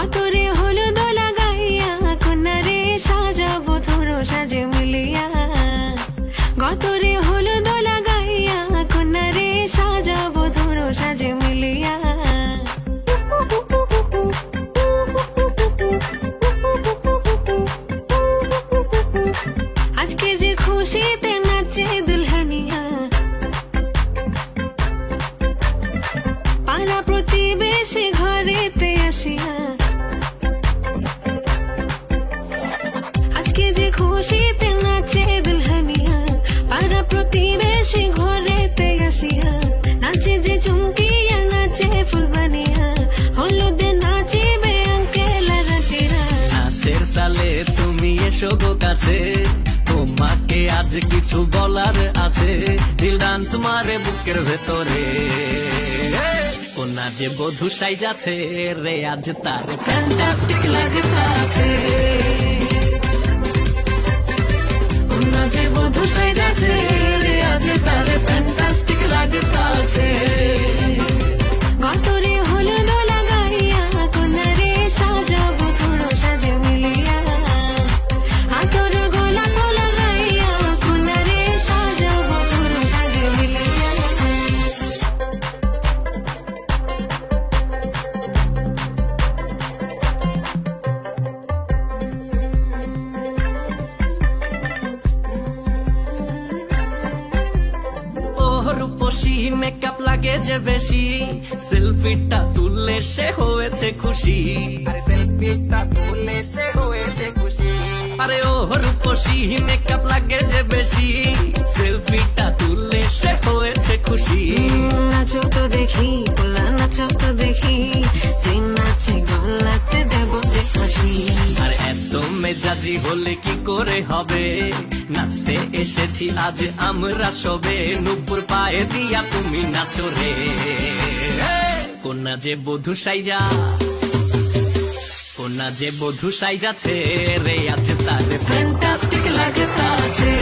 কত রে হলুদ লাগাইয়া কন্যারে সাজাবো ধরো সাজে মিলিয়া কত রে হলুদ লাগাইয়া কন্যারে সাজাবো ধরো সাজে মিলিয়া আজকে যে খুশিতে নাচে দুলহানিয়া পাড়া প্রতিবেশী ঘরেতে আসিয়া আজকে যে খুশিতে নাচে দুলহানিয়া পাড়া প্রতিবেশী ঘরেতে আসিয়া নাচে যে চুমকিয়া নাচে ফুলবানিয়া হলুদে নাচিবে আঙ্কেল রাতেরা নাচের তালে তুমি এসো গো কাছে তোমাকে আজ কিছু বলার আছে দিল ডান্স মারে বুকের ভেতরে কোনা যে বধূ সাইজাছে রে আজ তার ফ্যান্টাস্টিক লাগতাছে কোনা যে বধূ সাইজাছে রে আজ তার ফ্যান্টাস্টিক লাগতাছে কত রে হলুদ লাগাইয়া কন্যারে সাজাবো ধরো সাজে মিলিয়া আতর গোলাপ লাগাইয়া কন্যারে সাজাবো ধরো সাজে মিলিয়া রূপসী মেকআপ লাগে যে বেশি সেলফিটা তুললে সে হয়েছে খুশি আরে সেলফিটা তুলে সে হয়েছে খুশি আরে ও রূপসী মেকআপ লাগে যে বেশি সেলফিটা তুললে সে হয়েছে খুশি নাচো তো দেখি পোলা নাচো তো দেখি যে নাচে গলাতে দেব যে হাসি আর এত মেজাজি হলে কি করে হবে নাচতে এসেছি আজ আমরা সবে নুপুর পায়ে দিয়া তুমি নাচো রে কোনা যে বধূ সাইজা কোনা যে বধূ সাইজাছে রে আজ তার ফ্যান্টাস্টিক লাগতাছে